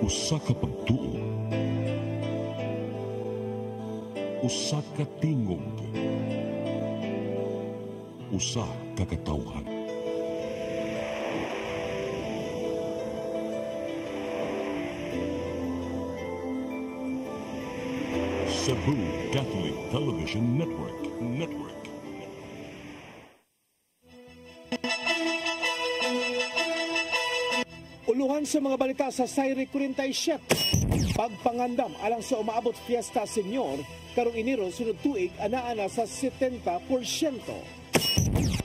Usa ka pagtuo, usa ka tingog, usa ka katawhan. Cebu Catholic Television Network. Uluhan sa mga balita sa Sayre 47. Pagpangandam alang sa umaabot Fiesta Senior, karong Enero sunod tuig anaa na sa 70%.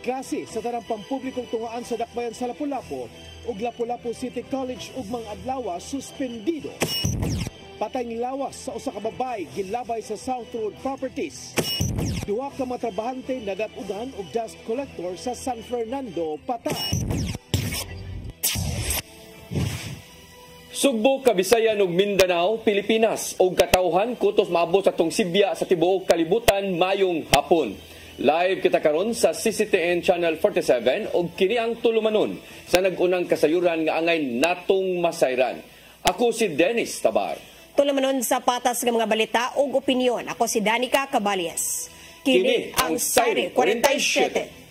Klase sa tanang pampublikong tungaan sa dakbayan sa Lapu-Lapu ug Lapu-Lapu City College ug mga adlaw suspendido. Patay lawas sa usa ka babay gilabay sa South Road Properties. Duha ka mga trabahante nagatudan og dust collector sa San Fernando patay. Sugbo, Kabisayan ug Mindanao, Pilipinas og katawhan kutos maabot sa tong Sibya sa tibuok kalibutan mayong hapon. Live kita karon sa CCTN Channel 47 og kini ang tulumanon sa nag-unang kasayuran nga angay natong masayran. Ako si Dennis Tabar. Tulumanon sa patas ng mga balita ug opinyon. Ako si Danica Cabales. Kini ang Sayre 47.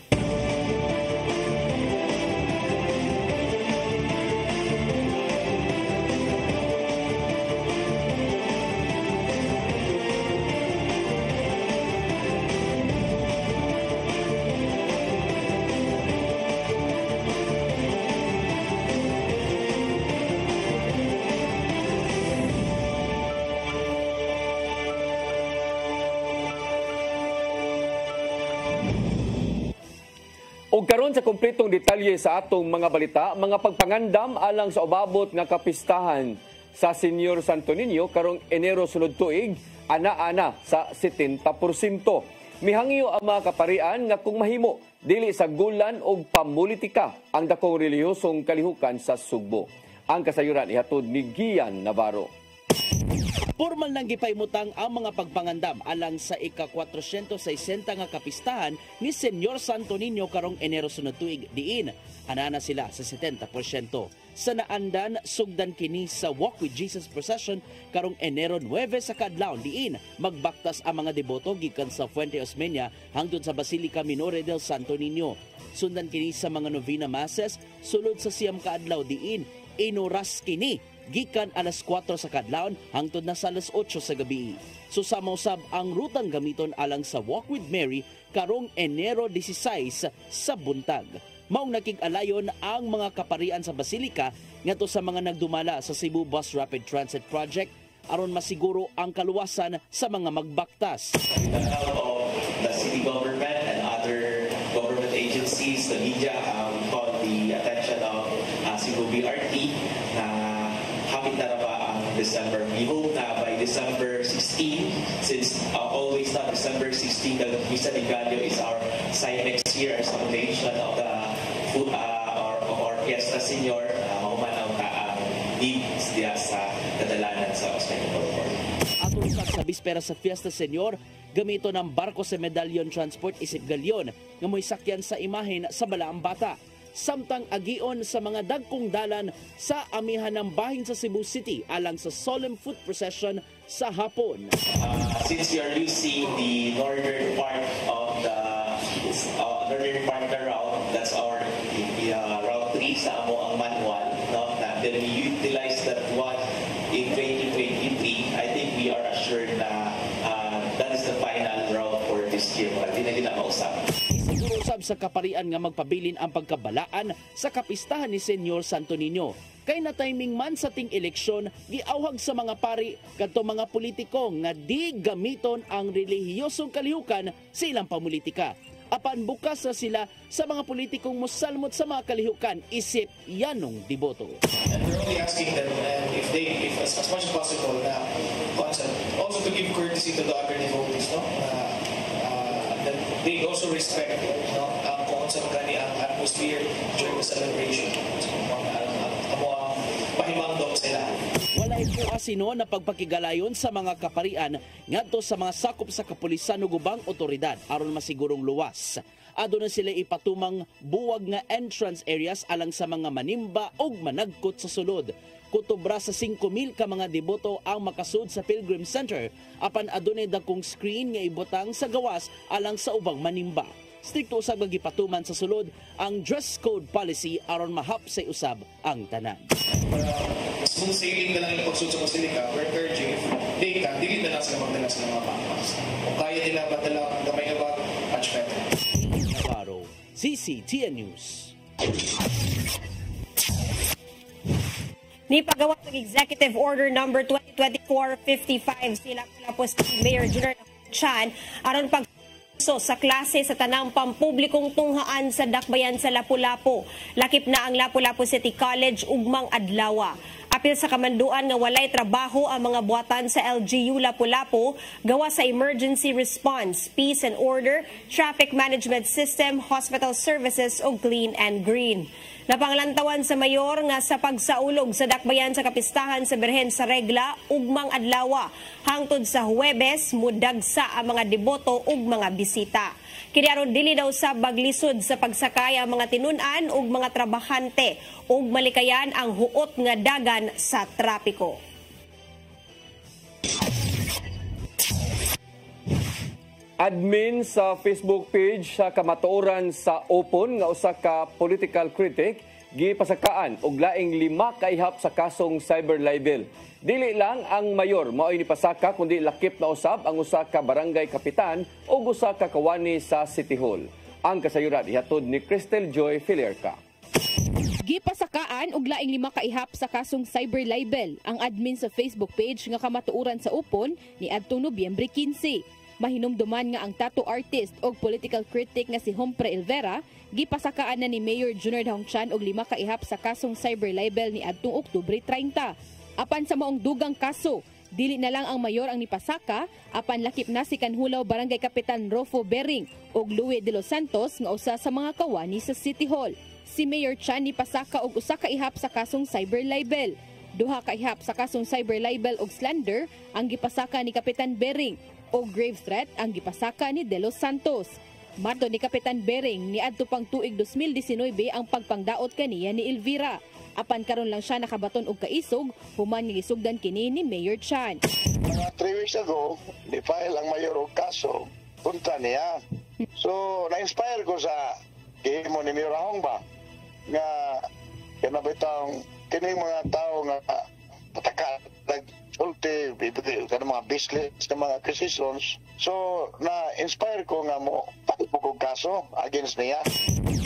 O karon sa kompletong detalye sa atong mga balita, mga pagpangandam alang sa ubabot nga kapistahan sa Senior Santo Niño karong Enero sunod tuig, ana-ana sa 70%. Mihangyo ang mga kaparian nga kung mahimo, dili sa gulan o pamulitika ang dakong relihiyosong kalihukan sa Sugbo. Ang kasayuran ihatod ni Gian Navarro. Formal nang gipaymutang ang mga pagpangandam alang sa ika-460 nga kapistahan ni Senyor Santo Niño karong Enero sunod tuig diin. Anana sila sa 70%. Sa naandan, sugdan kini sa Walk with Jesus Procession karong Enero 9 sa kadlawon diin. Magbaktas ang mga deboto gikan sa Fuente Osmeña hangtod sa Basilica Minore del Santo Niño. Sundan kini sa mga novena masses sulod sa siyam kaadlaw diin. Inoras kini gikan alas 4 sa kadlawon hangtod na sa alas 8 sa gabi. Susamaw-sab ang rutang gamiton alang sa Walk with Mary karong Enero 16 sa buntag. Maong nakig-alayon ang mga kaparian sa Basilica ngadto sa mga nagdumala sa Cebu Bus Rapid Transit Project aron masiguro ang kaluwasan sa mga magbaktas. With the help of the city government and other government agencies, the media called the attention of Cebu BRT na hapit na ba ang December. We hope na by December 16, since always not December 16, the Misa de Gallo is our site next year as a foundation of the or Fiesta Senior, mahumanaw ka ang needs diya sa kadalanan sa Osmeña Boulevard. Atong sa bispera sa Fiesta Senior, gamito ng barko sa Medallion Transport isip galyon nga mo'y sakyan sa imahen sa Balaang Bata. Samtang agion sa mga dagkong dalan sa amihan ng bahin sa Cebu City alang sa solemn foot procession sa hapon. Since you are using the northern part of the route, that's our route 3 sa amo ang manual, no? Then we utilize that one in 2023. I think we are assured na that is the final route for this year. Hindi na kita mausap. Usab sa kaparian nga magpabilin ang pagkabalaan sa kapistahan ni Senyor Santo Niño. Kay na timing man sa ting eleksyon, giawhag sa mga pari kadto mga politiko nga di gamiton ang relihiyosong kalihukan sa ilang pamulitika. Apan bukas na sila sa mga politikong mosalmot sa mga kalihukan isip yanong diboto. And we're only asking them if as much as possible na also to give courtesy to the other devotees, no? That they also respect, no, kung sa magani ang atmosphere during the celebration. So, ang pahimangdong sila. Walay po asino na pagpakigalayon sa mga kaparian ngadto sa mga sakop sa kapulisan ug ubang otoridad aron masigurong luwas. Aduna sila ipatumang buwag nga entrance areas alang sa mga manimba ug managkot sa sulod. kutubra sa 5,000 ka mga deboto ang makasud sa Pilgrim Center apan adunay dakong screen nga ibutang sa gawas alang sa ubang manimba. Strikto usab nga gipatuman sa sulod ang dress code policy aron mahapsay usab ang tanan. Smooth sailing na lang yung pagsud sa Basilica, we're encouraging if they can, dili na sila magdala sa mga backpacks. Kung kaya nila madala ang gamay na bag, much better. Navarro, CCTN News. Ni pagawa ng Executive Order number 2024-55 sila po si Mayor Junior Chan aron pag sa klase sa tanang pampublikong tunghaan sa Dakbayan sa Lapu-Lapu. Lakip na ang Lapu-Lapu City College ugmang adlaw. Apil sa kamanduan nga walay trabaho ang mga buhatan sa LGU Lapu-Lapu gawa sa emergency response, peace and order, traffic management system, hospital services ug clean and green. Napanglantawan sa mayor nga sa pagsaulog sa dakbayan sa kapistahan sa Birhen sa Regla ugmang adlaw hangtod sa Huwebes mudagsa ang mga deboto ug mga bisita. Kini aron dili daw sa baglisod sa pagsakay ang mga tinun-an ug mga trabahante ug malikayan ang huot nga dagan sa trapiko. Admin sa Facebook page sa kamatuoran sa Opon nga usa ka political critic gipasakaan og laing 5 ka ihap sa kasong cyber libel. Dili lang ang mayor mao'y nipasaka kundi lakip na usab ang usa ka barangay kapitan ug usa ka kawani sa City Hall. Ang kasayuran ihatod ni Cristel Joy Filierca. Gipasakaan og laing 5 ka ihap sa kasong cyber libel ang admin sa Facebook page nga kamatuoran sa Opon ni adtong Nobyembre 15. Mahinumduman nga ang tattoo artist o political critic nga si Humpre Elvera gipasakaan na ni Mayor Junior Chan og 5 ka ihap sa kasong cyber libel ni adtong Oktubre 30. Apan sa maong dugang kaso, dili na lang ang mayor ang nipasaka, apan lakip na si kanhulaw barangay kapitan Rofo Bering og Louie de los Santos nga usa sa mga kawani sa City Hall. Si Mayor Chan nipasaka og usa ka ihap sa kasong cyber libel. 2 ka ihap sa kasong cyber libel og slander ang gipasaka ni Kapitan Bering o grave threat ang gipasaka ni De Los Santos. Mato ni Kapitan Bering ni adto pang tuig 2019 ang pagpangdaot kaniya ni Elvira. Apan karon lang siya nakabaton og kaisog human nga gisugdan kini ni Mayor Chan. Mga 3 weeks ago, di-file ang mayor og kaso kontra niya. So na-inspire ko sa gihimo ni Mayor Ahong ba nga kanabitang kining mga tao nga pataka ulti kanang mga business ng mga decisions. So na-inspire ko nga mo pagpugog kaso against niya.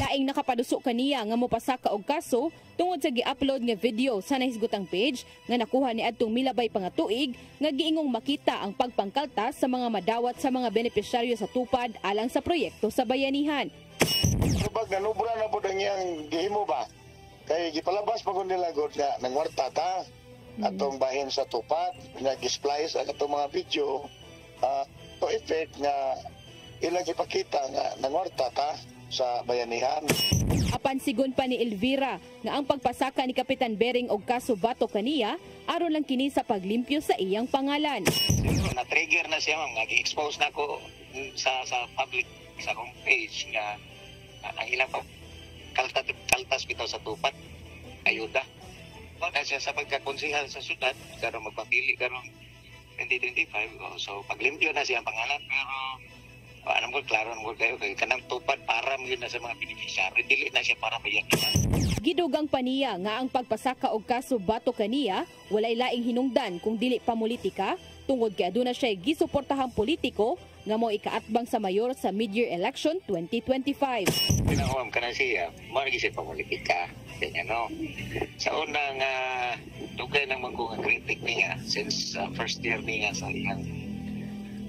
Laing nakapaduso kaniya nga mopasaka og kaso tungod sa gi-upload nga video sa nahisgotang page nga nakuha ni adtong milabay pa nga tuig nga giingong makita ang pagpangkaltas sa mga madawat sa mga benepisyaryo sa tupad alang sa proyekto sa bayanihan. Kapag nanubra na po ang gihimo ba? Kay gipalabas pa ko nila god nga nangwarta ta atong bahin sa tupad, nag-splice ang atong mga video to effect nga ilang ipakita nga nangwarta ta sa bayanihan. Apan sigon pa ni Elvira nga ang pagpasaka ni Kapitan Bering og kaso bato kaniya aron lang kini sa paglimpyo sa iyang pangalan. Na-trigger na siya ma'am, nag-expose na ko sa public sa akong page nga ang ilang kaltas bitaw sa tupad ayuda. Na siya sa pagkakonsihal sa syudad karon magpapili karon 2025 so paglimpyo na siya ang pangalan pero alam ko klaro mo kayo kay kanang tupad para mo yun na sa mga beneficiary dili na siya para mayakinan. Gidugang paniya nga ang pagpasaka og kaso bato kaniya walay laing hinungdan kung dili pa politika tungod kay aduna siya gisuportahang politiko nga mo ikaatbang sa mayor sa mid-year election 2025. Pinawam ka na siya, marigis pa politika. Kanya no. Sa unang dugay ng mga critic niya since first year niya sa iyang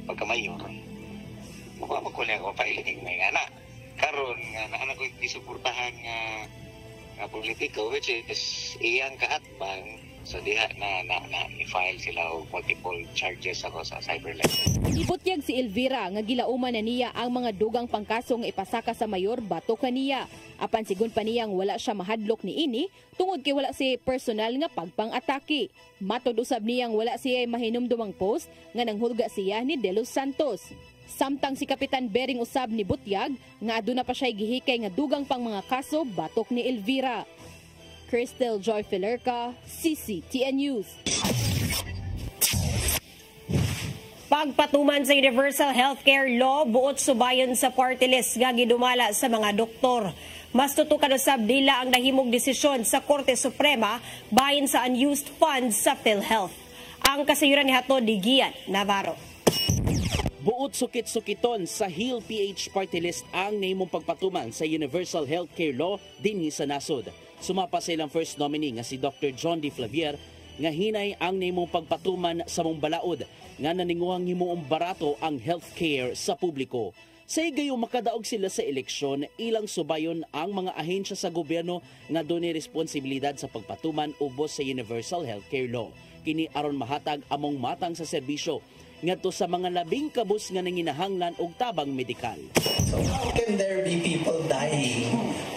pagkamayor. Mukha magkulang ako pailiging na anak. Karon nga naanak ko isuportahan nga politiko which is iyang kaatbang so diha na i-file sila og multiple charges ako sa cyber libel. Ibutyag si Elvira nga gilauman na niya ang mga dugang pangkaso nga ipasaka sa mayor bato kaniya. Apan sigon pa niyang wala siya mahadlok ni ini tungod kay wala si personal nga pagpang-atake. Matod usab niyang wala siya mahinumdumang post nga nanghulga siya ni De Los Santos. Samtang si Kapitan Bering usab ni butyag nga aduna pa siya gihikay nga dugang pang mga kaso batok ni Elvira. Cristel Joy Filerca, CCTN News. Pagpatuman sa Universal Healthcare Law, buot subayon sa party list nga gidumala sa mga doktor. Mas tutukan usab dila ang nahimong desisyon sa Korte Suprema bahin sa unused funds sa PhilHealth. Ang kasayuran ni hatod ni Gian Navarro. Buot sukit-sukiton sa HEAL PH party list ang nahimong pagpatuman sa Universal Healthcare Law dinhi sa nasod. Sumapa sa ilang first nominee nga si Dr. John D. Flavier nga hinay ang nahimong pagpatuman sa mong balaod nga naninguhang himuong barato ang healthcare sa publiko. Sa igayo makadaog sila sa eleksyon, ilang subayon ang mga ahensya sa gobyerno nga dunay responsibilidad sa pagpatuman ubos sa Universal Healthcare Law. Kini aron mahatag among matang sa serbisyo ngadto sa mga labing kabus nga nanginahanglan og tabang medikal. So how can there be people dying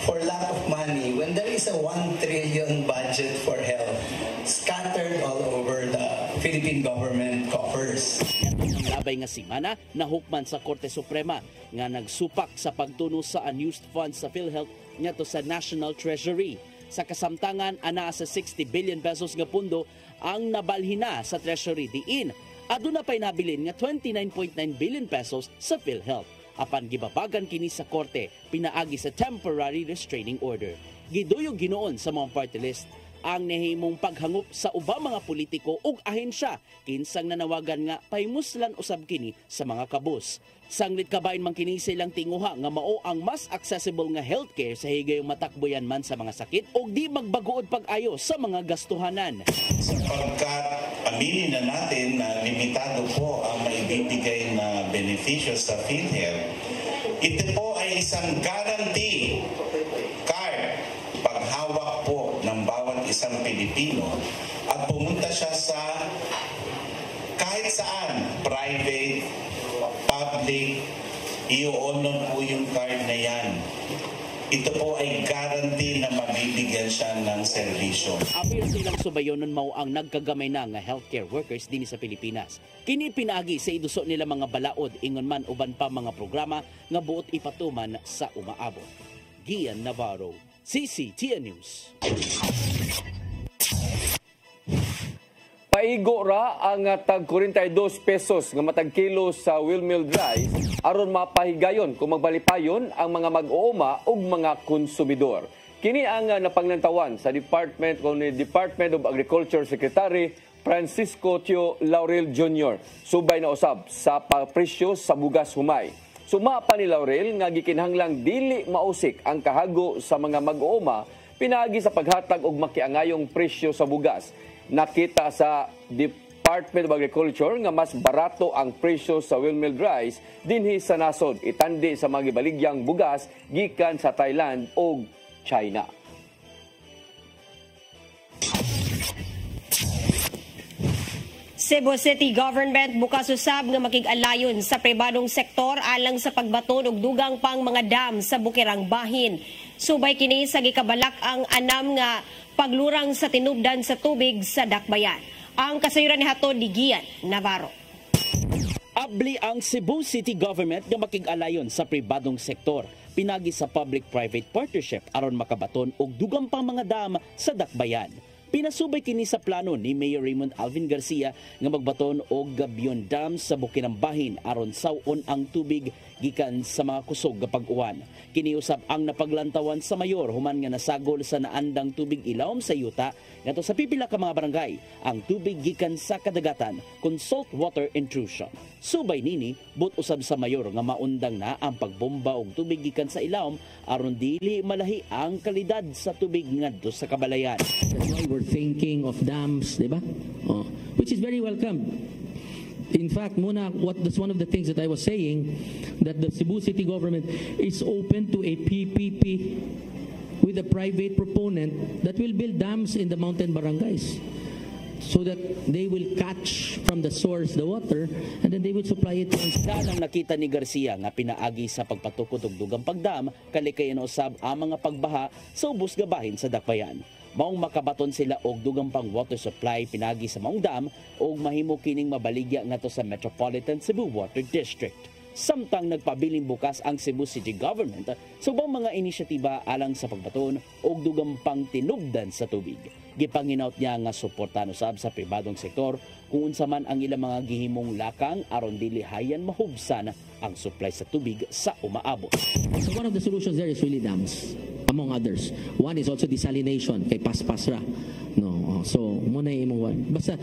for lack of money when there is a 1 trillion budget for health scattered all over the Philippine government coffers? Ang labay nga simana nahukman sa Korte Suprema nga nagsupak sa pagtunos sa unused funds sa PhilHealth ngadto sa National Treasury. Sa kasamtangan ana sa 60 billion pesos nga pundo ang nabalhina sa Treasury diin aduna pay nabilin nga 29.9 billion pesos sa PhilHealth. Apan gibabagan kini sa korte, pinaagi sa temporary restraining order. Giduyog ginoon sa mga party list ang nahimong paghangup sa ubang mga politiko ug ahensya kinsang nanawagan nga pahimuslan usab kini sa mga kabus. Sanglit kabayin man kini silang tinguha nga mao ang mas accessible nga healthcare sa higayong matakboyan man sa mga sakit ug di magbaguod pag-ayo sa mga gastuhanan. Sapagkat aminin na natin na limitado po ang maibibigay na benepisyo sa PhilHealth, ito po ay isang guarantee card paghawak po ng bawat isang Pilipino at pumunta siya sa kahit saan, private, public, i-honor po yung card na yan. Ito po ay guarantee na mabibigyan siya ng serbisyo. Apil silang subayonon mao ang nagkagamay na nga healthcare workers din sa Pilipinas. Kini pinaagi sa iduso nila mga balaod ingon man uban pa mga programa nga buot ipatuman sa umaabot. Gian Navarro, CCTN News. Paigo ra ang tag 42 pesos nga matag kilo sa wheelmill rice aron mapahigayon kung magbalipayon ang mga mag-uuma ug mga konsumidor. Kini ang napangnantawan sa Department of Agriculture Secretary Francisco Tio Laurel Jr. Subay na usab sa presyo sa bugas humay. Sumapa ni Laurel nga gikinahanglang dili mausik ang kahago sa mga mag-uuma pinaagi sa paghatag og makiangayong presyo sa bugas. Nakita sa Department of Agriculture nga mas barato ang presyo sa wheelmill rice dinhi sa nasod itandi sa mga gibaligyang bugas gikan sa Thailand o China. Cebu City Government bukas usab nga makig-alayon sa pribadong sektor alang sa pagbaton og dugang pang mga dam sa bukirang bahin. Subay kini sa gikabalak ang anam nga paglurang sa tinubdan sa tubig sa dakbayan. Ang kasayuran ni hatod ni Gian Navarro. Abli ang Cebu City Government nga makig-alayon sa pribadong sektor pinagi sa public-private partnership aron makabaton og dugang pang mga dam sa dakbayan. Pinasubay kini sa plano ni Mayor Raymond Alvin Garcia nga magbaton og Gabion Dam sa bukirang bahin aron sawon ang tubig gikan sa mga kusog nga pag-uwan. Kini usab ang napaglantawan sa mayor human nga nasagol sa naandang tubig ilawom sa yuta ngadto sa pipila ka mga barangay ang tubig gikan sa kadagatan kun saltwater intrusion. Subay nini but usab sa mayor nga maundang na ang pagbomba og tubig gikan sa ilawom aron dili malahi ang kalidad sa tubig ngadto sa kabalayan. That's why we're thinking of dams, di ba? Oh, which is very welcome. In fact, that's one of the things that I was saying, that the Cebu City government is open to a PPP with a private proponent that will build dams in the mountain barangays so that they will catch from the source the water and then they will supply it. Dalang nakita ni Garcia nga pinaagi sa pagpatukod og dugang pagdam kalikayan usab ang mga pagbaha sa ubos nga bahin sa dakbayan. Maong makabaton sila og dugang pang water supply pinagi sa maong dam og mahimo kining mabaligya ngadto sa Metropolitan Cebu Water District. Samtang nagpabiling bukas ang Cebu City Government sa ubang mga inisyatiba alang sa pagbaton o dugang pang tinubdan sa tubig. Gipanginaut niya nga suportahan usab sa pribadong sektor kung unsa man ang ilang mga gihimong lakang aron dili hayan mahubsan ang supply sa tubig sa umaabot. So one of the solutions there is really dams, among others. One is also desalination kay Paspasra. No, so muna imong one. Basta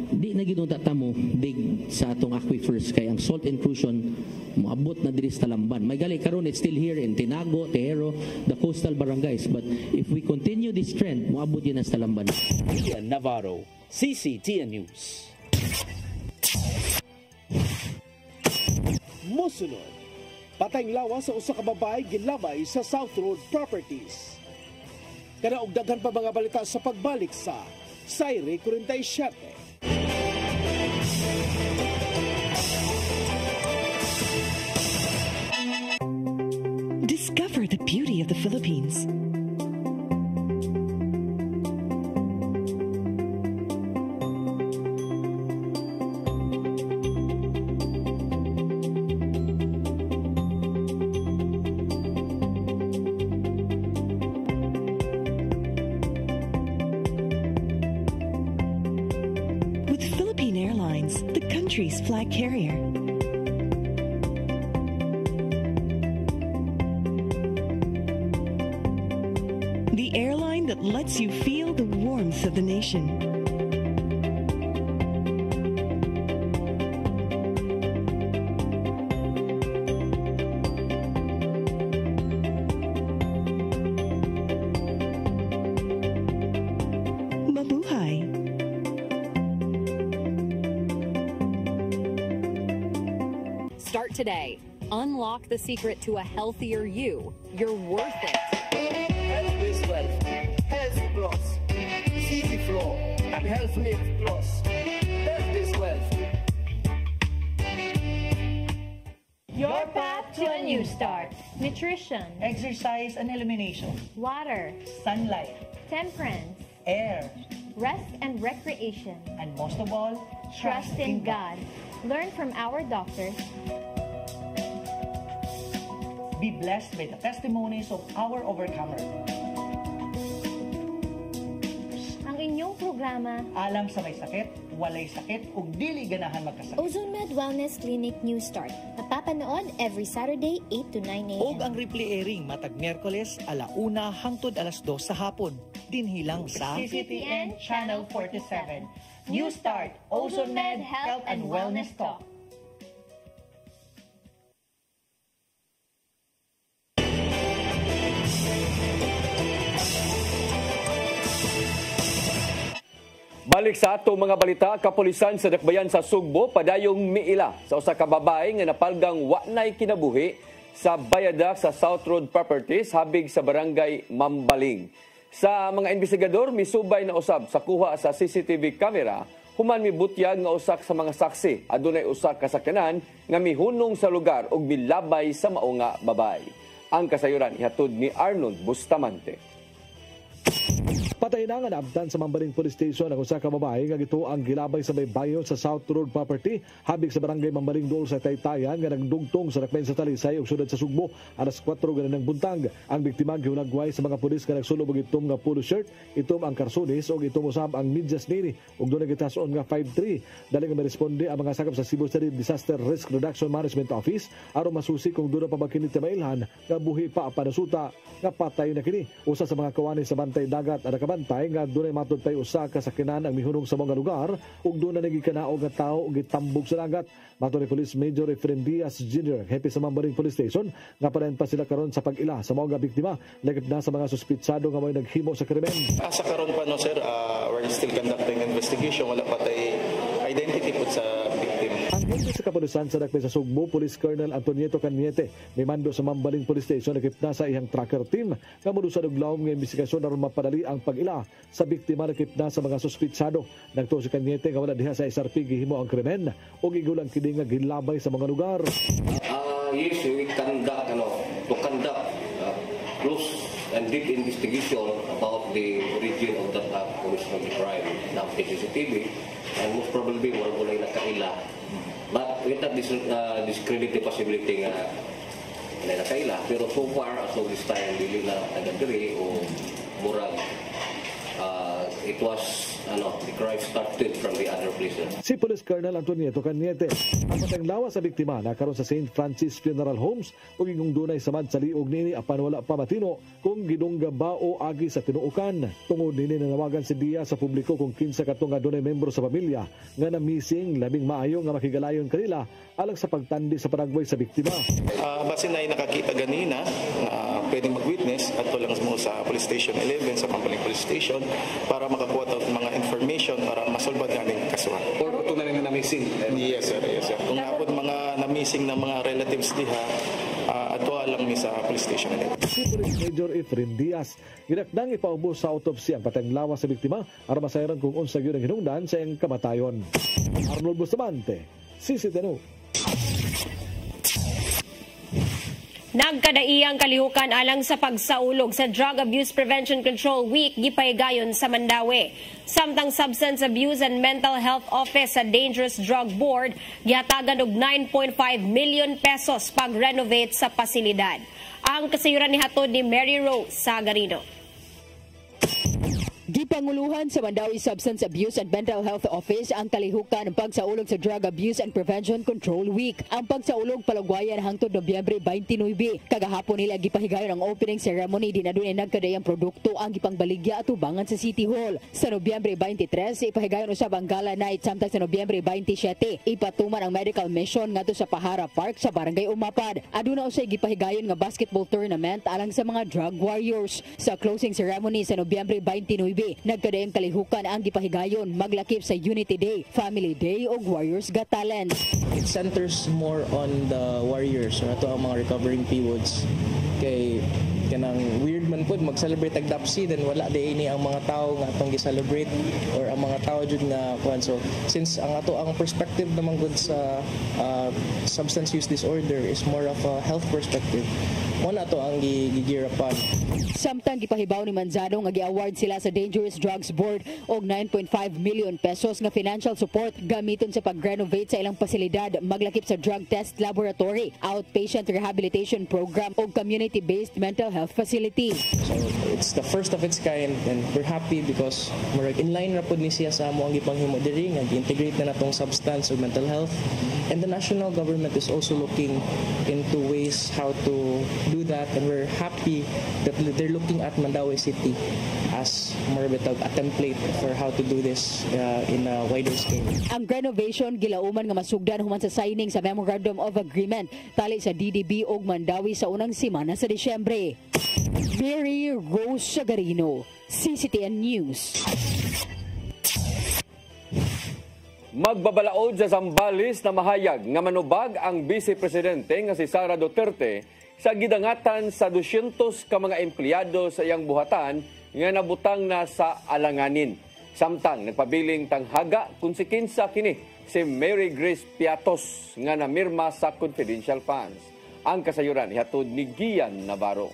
di na ginudata mo dig sa atong aquifers kay ang salt intrusion moabot na diri sa Talamban. May gali karon it's still here in Tinago, Tehero, the coastal barangays, but if we continue this trend moabot din sa Talamban. Ian Navarro, CCTN News. Mosunod, patayng lawas sa usa ka babae gilabay sa South Road Properties. Kana og daghan pa mga balita sa pagbalik sa Sayre 47. Discover the beauty of the Philippines. With Philippine Airlines, the country's flag carrier. The airline that lets you feel the warmth of the nation. Mabuhay. Start today. Unlock the secret to a healthier you. You're worth it. Health Wealth, Health Plus, Easy Flow, and Health Lift Plus. Health Wealth. Your path to a new start. Nutrition, exercise and elimination, water, sunlight, temperance, air, rest and recreation, and most of all, trust in God. Learn from our doctors. Be blessed by the testimonies of our overcomers. Ang inyong programa, alam sa may sakit, walay sakit, ug dili ganahan magkasakit. Ozone Med Wellness Clinic New Start. Napapanood every Saturday 8 to 9 a.m. Og ang replay airing matag Miyerkules 1:00 hangtod 2:00 sa hapon. Dinhilang sa CCTN Channel 47. New Start, Ozone Med Health and Wellness Talk. Balik sa ato mga balita, kapulisan sa Dakbayan sa Sugbo padayong miila sa usa ka babae nga napalgang wa nay kinabuhi sa bayada sa South Road Properties habig sa barangay Mambaling. Sa mga investigador misubay na usab sa kuha sa CCTV camera human mibutyag nga usak sa mga saksi adunay usa ka sakyanan nga mihunong sa lugar ug milabay sa mao nga babae. Ang kasayuran ihatod ni Arnold Bustamante. Patay na nga naabtan sa Mambaling Police Station ang usa ka babae nga gito ang gilabay sa may bayo sa South Road Property habig sa barangay Mambaling Dool sa Taytayan nga nagdugtong sa Dakbayan sa Talisay ug sudad sa Sugbo alas 4 ganang buntag. Ang biktima giunagway sa mga pulis nga nagsulo og itom nga polo shirt, itom ang karsones ug itom usab ang medyas nini ug dunay gitason nga 5'3". Dali nga meresponde ang mga sakop sa Cebu City Disaster Risk Reduction Management Office aron masusi kung duna pa ba kini timailhan nga buhi pa panasuta nga patay na kini. Usa sa mga kawani sa bantay dagat ang nakabantay nga dunay matud pay usa ka sakyanan ang mihunong sa mga lugar ug dunay nagikanaog nga tawo ug gitambog sa dagat. Matud ni Police Major Efren Diaz Jr., hepe sa Mambaling Police Station, nga padayon pa sila karon sa pag-ila sa mga biktima lakip na sa mga suspitsado nga may naghimo sa krimen. Sa karon pa no sir, we're still conducting investigation, wala pa tay identity po sa victim. Ang hepe sa kapulisan sa Dakbayan sa Sugbo, Police Colonel Antonieto Cañete, may mando sa Mambaling Police Station nakip na sa iyang tracker team nga modusa og lawom nga investigasyon aron mapadali ang pag-ila sa biktima nakip na sa mga suspitsado. Nagtuo si Cañete nga wala diha sa SRP gihimo ang krimen ug igulang kini nga gilabay sa mga lugar. Yes, we conduct close and deep investigation about the origin of that commission of the crime. Now, CCTV, and most probably, wala nakaila But with that discredit the possibility nga nakaila. Pero so far, as of this time, dili na nagadiri o murag. It was, the crime started from the other places. Si Police Colonel Antonieto Cañete, ang patayng lawas sa biktima nakaroon sa St. Francis Funeral Homes o gingong dunay samad sa liog nini apan wala pa matino kung gidungga ba o agi sa tinuukan. Tungod nini nanawagan si Dia sa publiko kung kinsa katong nga dunay membro sa pamilya nga na missing labing maayo nga makigalayon kanila alang sa pagtandi sa panagway sa biktima. Base na nakakita ganina na pwedeng mag-witness at lang mo sa Police Station 11 sa Pampaling Police Station para makakuha tayo mga information para masolba ganing kasuhan. Or ito na rin na missing? Yes, sir. Yes, sir. Kung napod mga na-missing na mga relatives diha, ato lang ni sa Police Station 11. Si Police Major Efren Diaz, ginakdang ipaubos sa autopsy ang patayng lawas sa biktima para masayran kung unsa gyud ang hinungdan sa iyang kamatayon. Arnold Bustamante, CCTV. Nagkadaiyang kalihukan alang sa pagsaulog sa Drug Abuse Prevention Control Week gipahigayon sa Mandawi. Samtang Substance Abuse and Mental Health Office sa Dangerous Drug Board gihatagan og 9.5 million pesos pag-renovate sa pasilidad. Ang kasayuran ni hatod ni Mary Rose Sagarino. Gipanguluhan sa Mandawi Substance Abuse and Mental Health Office ang kalihukan ng pagsaulog sa Drug Abuse and Prevention Control Week. Ang pagsaulog palugwayan hangtod Nobyembre 29. Kagahapon nila gipahigayon ang opening ceremony din adunay nagkadayang produkto ang gipangbaligya at ubangan sa City Hall. Sa Nobyembre 23 ipahigayon usab ang gala night samtang sa Nobyembre 27 ipatuman ang medical mission ngadto sa Pahara Park sa Barangay Umapad. Aduna usay gipahigayon nga basketball tournament alang sa mga drug warriors. Sa closing ceremony sa Nobyembre 29 nagkadayang kalihukan ang gipahigayon maglakip sa Unity Day, Family Day o Warriors Got Talent. It centers more on the warriors, ito ang mga recovering PWODs. Kay kanang weird man pud mag-celebrate ag DAPC then wala day ini ang mga tao nga atong gi-celebrate or ang mga tao jud nga kuan. So since ang ato ang perspective naman gud sa substance use disorder is more of a health perspective, mo na to ang gi-gear upon. Samtang gipahibaw ni Manzano nga gi-award sila sa Dangerous Drugs Board og 9.5 million pesos nga financial support gamiton sa pag-renovate sa ilang pasilidad maglakip sa drug test laboratory, outpatient rehabilitation program o community-based mental health facility. So it's the first of its kind and we're happy because murag in line ra pud ni siya sa amo ang gipanghimo diri nga gi-integrate na natong substance or mental health, and the national government is also looking into ways how to do that, and we're happy that they're looking at Mandawi City as more of a template for how to do this in a wider scale. Ang renovation gilauman nga masugdan human sa signing sa Memorandum of Agreement tali sa DDB ug Mandawi sa unang semana sa Disyembre. Mary Rose Sagarino, CCTN News. Magbabalaod sa Zambales na mahayag nga manubag ang Vice Presidente nga si Sara Duterte sa gidangatan sa 200 ka mga empleyado sa iyang buhatan nga nabutang na sa alanganin. Samtang nagpabiling tanghaga kung si kinsa kini si Mary Grace Piatos nga namirma sa confidential funds. Ang kasayuran ihatod ni Gian Navarro.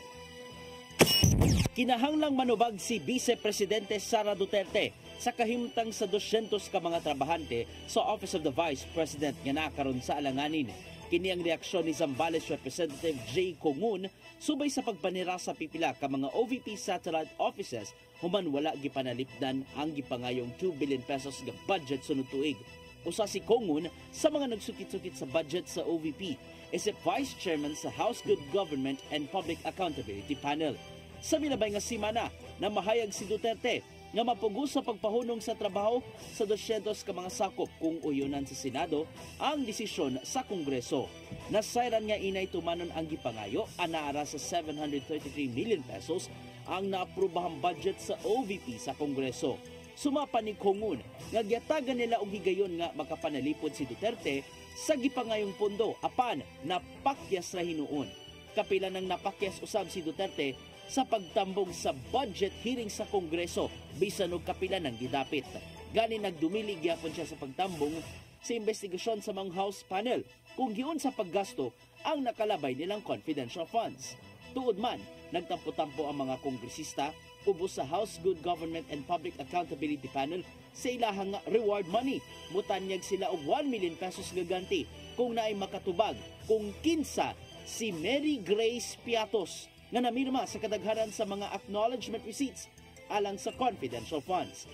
Kinahanglang manubag si Vice Presidente Sara Duterte sa kahimtang sa 200 ka mga trabahante sa Office of the Vice President nga nakaroon sa alanganin. Kini ang reaksyon ni Zambales Representative J. Congun subay sa pagpanira sa pipila ka mga OVP satellite offices human wala gipanalipdan ang gipangayong 2 billion pesos nga budget sunod tuig. Usa si Congun sa mga nagsukit-sukit sa budget sa OVP isip Vice Chairman sa House Good Government and Public Accountability Panel. Sa milabay nga simana na mahayag si Duterte nga mapugos sa pagpahunong sa trabaho sa 200 ka mga sakop kung uyunan sa Senado ang desisyon sa Kongreso. Nasayran nga inay tumanon ang gipangayo anaara sa 733 million pesos ang naaprobahang budget sa OVP sa Kongreso. Sumapa ni Congun nga gyatagan nila og higayon nga makapanalipod si Duterte sa gipangayong pondo apan napakyas ra hinuon. Kapila nang napakyas usab si Duterte sa pagtambong sa budget hearing sa Kongreso bisan og kapila ng gidapit. Gani nagdumili gyapon siya sa pagtambong sa investigasyon sa mga House panel kung giun sa paggasto ang nakalabay nilang confidential funds. Tuod man, nagtampo-tampo ang mga kongresista ubos sa House Good Government and Public Accountability Panel sa ilahang reward money. Mutanyag sila og 1 million pesos gaganti kung naay makatubag kung kinsa si Mary Grace Piatos nga namirma sa kadaghanan sa mga acknowledgement receipts alang sa confidential funds.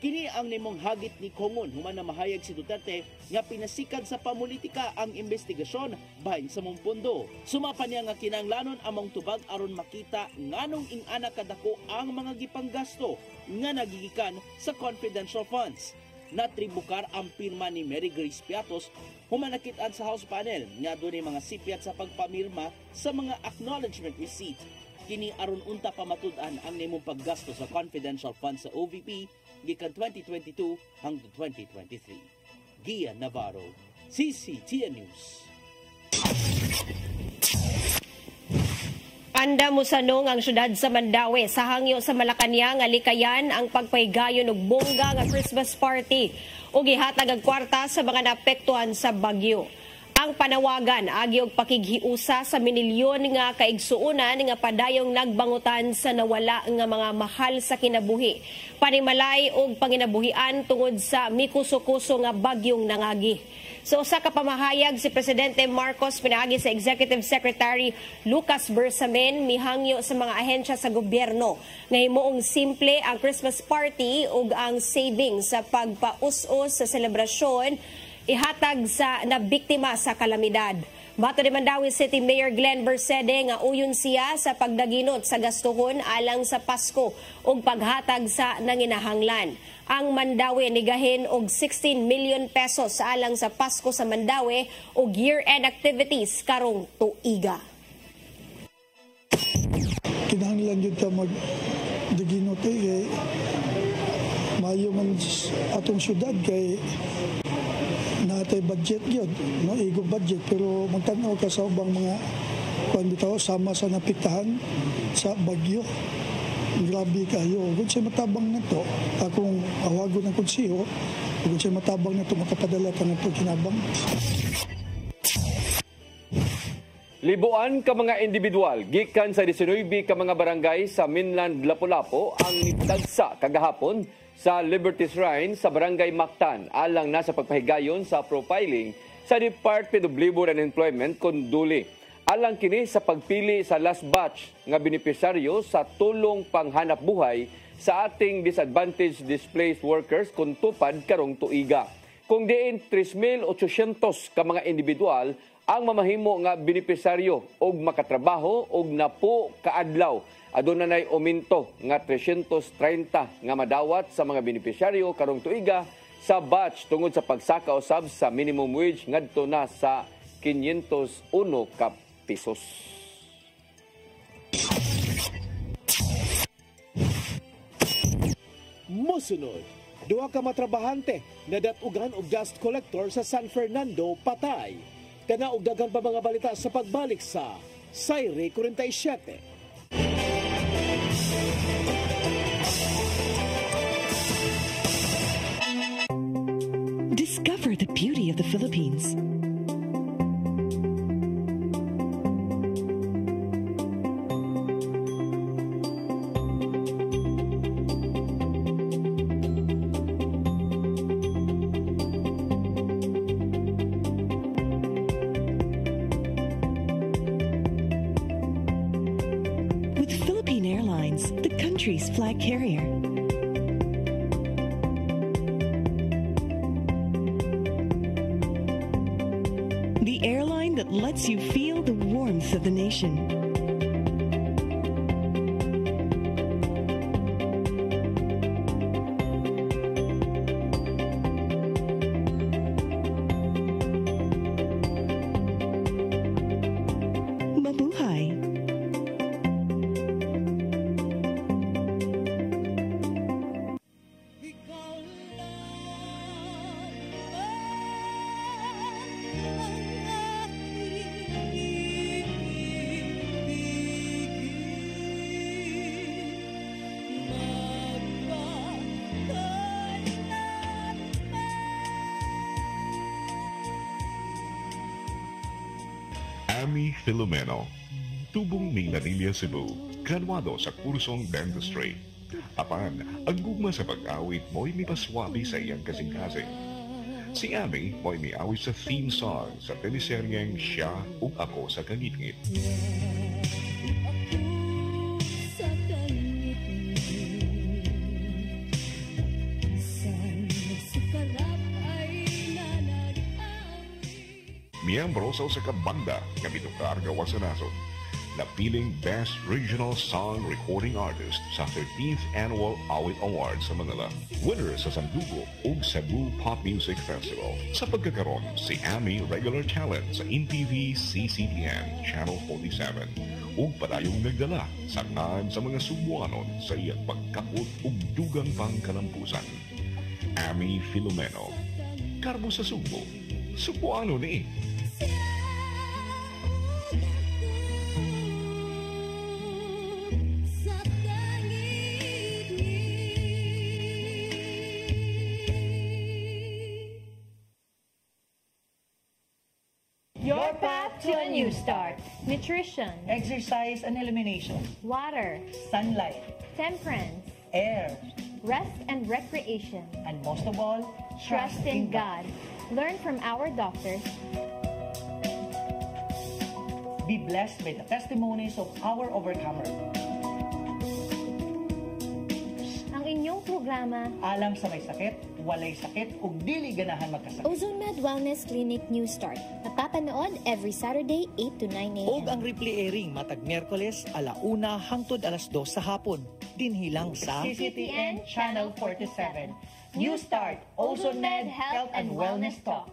Kini ang nimong hagit ni Kongon human na mahayag si Duterte nga pinasikad sa pamulitika ang investigasyon bahin sa mong pondo. Sumapan niya nga kinahanglanon among tubag aron makita nganong ing-ana kadako ang mga gipanggasto nga nagigikan sa confidential funds. Natribukar ang pirma ni Mary Grace Piatos human nakitaan sa House panel nga dunay mga sipyat sa pagpamirma sa mga acknowledgement receipt. Kini aron unta pamatud-an ang nimong paggasto sa confidential funds sa OVP gikan 2022 hangtod 2023. Gian Navarro, CCTN News. Anda musanong ang syudad sa Mandaue sa hangyo sa Malacañang nga likayan ang pagpaygayon og bongga nga Christmas party ug gihatag ang kwarta sa mga naapektuhan sa bagyo. Ang panawagan agi og pakighiusa sa minilyon nga kaigsuonan nga padayong nagbangutan sa nawala nga mga mahal sa kinabuhi, panimalay og panginabuhian tungod sa mikuso-kuso nga bagyong nangagi. Sa usa ka pamahayag, si Presidente Marcos pinaagi sa Executive Secretary Lucas Bersamin mihangyo sa mga ahensya sa gobyerno nga himuong simple ang Christmas party ug ang savings sa pagpaus-us sa selebrasyon ihatag sa nabiktima sa kalamidad. Bato ni Mandaue City Mayor Glenn Bersede nga uyon siya sa pagdaginot sa gastuhon alang sa Pasko ug paghatag sa nanginahanglan. Ang Mandaue nigahin og 16 million pesos alang sa Pasko sa Mandaue ug year-end activities karong tuiga. Kinahanglan jud ta magdaginot kay maayo man atong syudad kay natay budget yun, no? Igong budget, pero magtanaw ka sa ubang mga kung bitaw, sama sa napiktahan sa bagyo. Grabe kayo. Kung siya matabang na to, akong awago ng konsiho, kung siya matabang na to, makapadala ka na to kinabang. Libuan ka mga individual, gikan sa 19 ka mga barangay sa mainland Lapu-Lapu ang nitagsa kagahapon sa Liberty Shrine sa Barangay Mactan alang nasa pagpahigayon sa profiling sa Department of Labor and Employment kunduli. Alang kini sa pagpili sa last batch nga benepisaryo sa tulong panghanap buhay sa ating disadvantaged displaced workers kung tupad karong tuiga. Kung diin 3,800 ka mga individual ang mamahimo nga benepisaryo og makatrabaho og napo kaadlaw. Aduna nay uminto nga 330 nga madawat sa mga benepisyaryo karong tuiga sa batch tungod sa pagsaka usab sa minimum wage ngadto na sa 501 ka pesos. Mosunod, duha ka matrabahante na datugan og dust collector sa San Fernando patay. Kana og daghan pa mga balita sa pagbalik sa Sayre 47. Discover the beauty of the Philippines. With Philippine Airlines, the country's flag carrier. The airline that lets you feel the warmth of the nation. Mabuhay. Ami Filomeno, tubong Mindanilla, Cebu, graduado sa kursong dentistry. Apan, ang gugma sa pag-awit mo'y mipaswabi sa iyang kasing-kasing. Si Ami mo'y miawit sa theme song sa teleseryeng Siya ug Ako sa Kangit-ngit. Miyembro sa usa ka banda nga mitukar gawas sa nasod. Napiling Best Regional Song Recording Artist sa 13th Annual Awit Awards sa Manila. Winner sa Sandugo ug Cebu Pop Music Festival. Sa pagkakaroon, si Ami regular talent sa InTV CCTN Channel 47 ug padayong nagdala sa ngan sa mga Subuanon sa iyang pagkaot ug dugang pang kalampusan. Ami Filomeno. Karbo sa Subo. Subuano ni. Your path to a new start. Nutrition, Exercise and elimination. water, Sunlight. temperance, Air. rest and recreation. And most of all, Trust in God. Learn from our doctors. Be blessed by the testimonies of our overcomers. Ang inyong programa, Alang sa may sakit, walay sakit, ug dili ganahan magkasakit. Ozone Med Wellness Clinic New Start. Napapanood every Saturday 8 to 9 a.m. Og ang replay airing matag Miyerkules 1:00 hangtod 2:00 sa hapon. Dinhilang sa CCTN Channel 47. New Start, Ozone Med Health and Wellness Talk.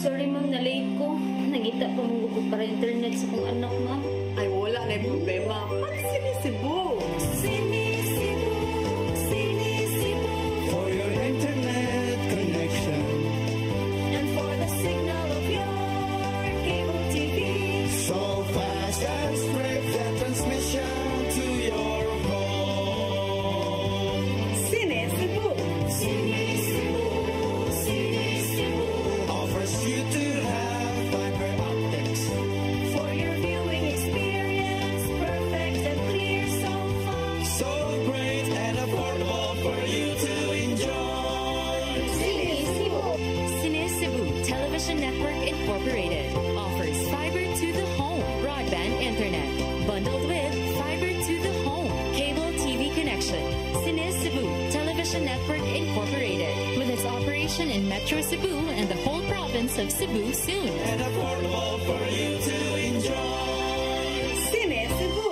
Sorry ma'am, na-late ko. Nagita pa mong gusto para internet sa kong anak ma'am. Ay, wala na yung problema. Mag-sinisibo. Sinisibo, sinisibo. For your internet connection. And for the signal of your cable TV. So fast and straight the transmission to your home. Sinisibo. Sinisibo, sinisibo. Offers you to have fiber optics. For your viewing experience, perfect and clear so far. So great and affordable for you to enjoy. Sinisibo. Sinisibo Television Network Incorporated offers fiber to the home broadband internet bundled with fiber to the home cable TV connection. Sinisibo Television Network Incorporated with its operation in Metro Cebu and the whole province of Cebu soon. And affordable for you to enjoy. Sinisibo.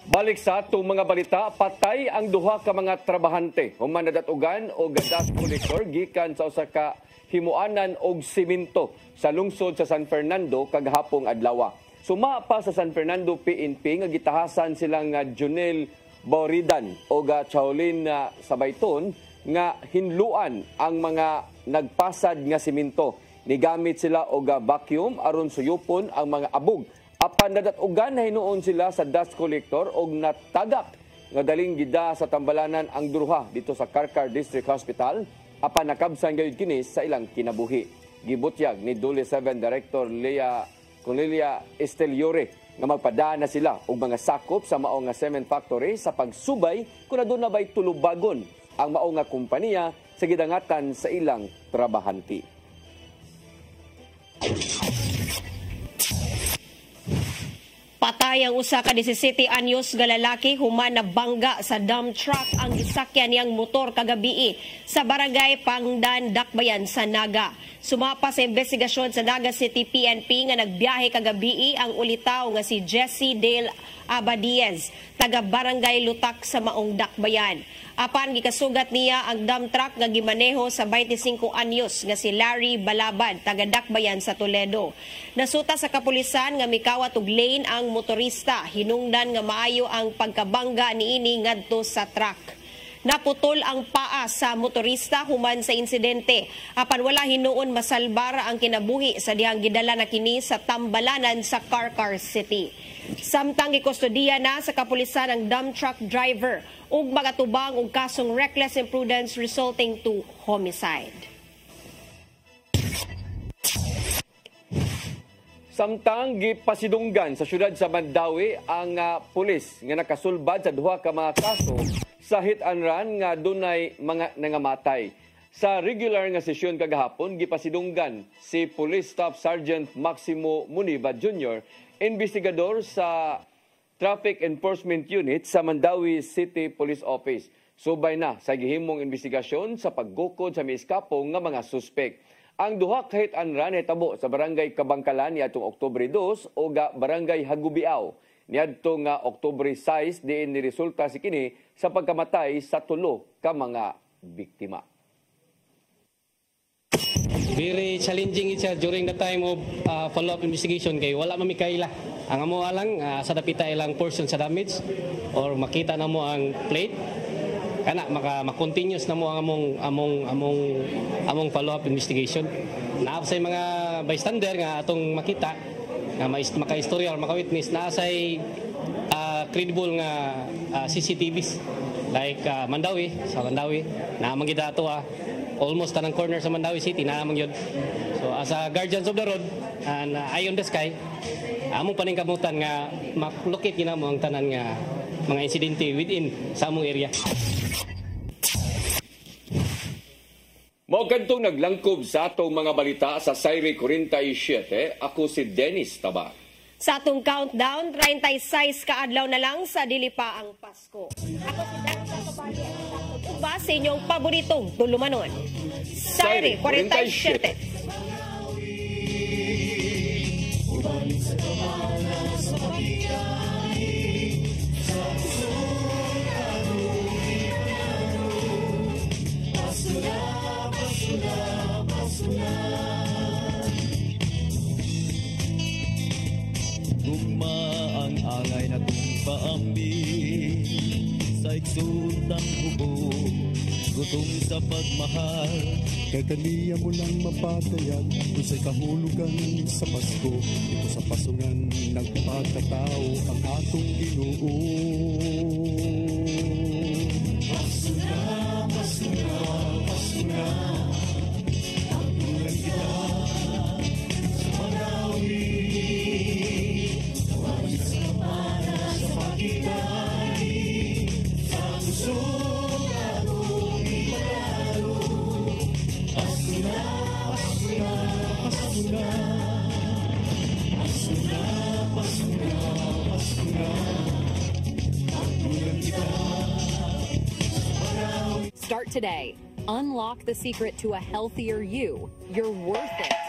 Balik sa atong mga balita, patay ang duha ka mga trabahante human nadatugan o gas collector gikan sa usa ka himuanan og simento sa lungsod sa San Fernando kagahapong adlaw. Suma pa sa San Fernando PNP nga gitahasan silang Junel Bauridan o Chaolin Sabayton nga hinluan ang mga nagpasad nga simento. Nigamit sila og vacuum aron suyupon ang mga abog. Apan nadatugan na hinuon sila sa dust collector og natagak nga daling gida sa tambalanan ang duha dito sa Karkar District Hospital apan nakabsan gayud kini sa ilang kinabuhi. Gibutyag ni Dole 7 Director Lea Cornelia Esteliore nga magpadaan na sila og mga sakop sa mao nga cement factory sa pagsubay kung aduna bay tulubagon ang mao nga kompanya sa gidangatan sa ilang trabahante. Patay ang usa ka 17 anyos nga lalaki human na bangga sa dump truck ang gisakyan niyang motor kagabi sa barangay Pangdan, Dakbayan sa Naga. Sumapa sa investigasyon sa Naga City PNP nga nagbiyahe kagabi ang ulitaw nga si Jesse Dale Abadiez, taga barangay Lutak sa Maong Dakbayan. Apan gikasugat niya ang dump truck nga gimaneho sa 25 anyos nga si Larry Balabad, taga Dakbayan sa Toledo. Nasuta sa kapulisan nga mikawat og lane ang motorista, hinungdan nga maayo ang pagkabangga niini ngadto sa truck. Naputol ang paa sa motorista human sa insidente. Apan wala hinuon masalbar ang kinabuhi sa dihang gidala na kini sa Tambalanan sa Carcar City. Samtang gikustodiya na sa kapulisan ang dump truck driver ug magatubang og kasong reckless imprudence resulting to homicide. Samtang gipasidunggan sa syudad sa Mandawi ang pulis nga nakasulbad sa duha ka mga kaso sa hit and run nga dunay mga nangamatay. Sa regular nga sesyon kagahapon gipasidunggan si Police Staff Sergeant Maximo Muniba Jr., investigador sa Traffic Enforcement Unit sa Mandawi City Police Office. Subay na sa gihimong investigasyon sa paggukod sa miiskapong nga mga suspek. Ang duha ka hit and run hitabo sa Barangay Kabangkalan niadtong Oktubre 2 o Barangay Hagubiao niadto nga Oktubre 6 diin niresulta si kini sa pagkamatay sa 3 ka mga biktima. Very challenging it during the time of follow-up investigation kay wala mamikaila. Ang amo alang sa dapita ilang portion sa damage or makita na mo ang plate kana maka-continuous na mo ang among follow-up investigation. Naa say mga bystander nga atong makita nga maka-istorya or maka-witness na say credible nga CCTVs like Mandawi na mangida ato almost tanang corner sa Mandawi City na amang yun. So as a guardians of the road and eye on the sky, among paningkamutan nga maklokit gina mo ang tanan nga mga insidente within sa among area. Mao kadtong naglangkob sa atong mga balita sa Sayre 47, ako si Dennis Taba. Sa atong countdown, 36 kaadlaw na lang sa dili pa ang Pasko. Ako si Dr. Kabayan, uba sa inyong paboritong tulumanon. Sayre 47. Ang angay na paambi sa iksutang hubo, gutom sa pagmahal. Kay kaniya mo lang mapatayan kung sa'y kahulugan sa Pasko. Ito sa pasungan ng pagkatao ang atong Ginoo. Pasko na, Pasko na, Pasko na. Tagpulan kita sa Mandawi. Start today. Unlock the secret to a healthier you. You're worth it.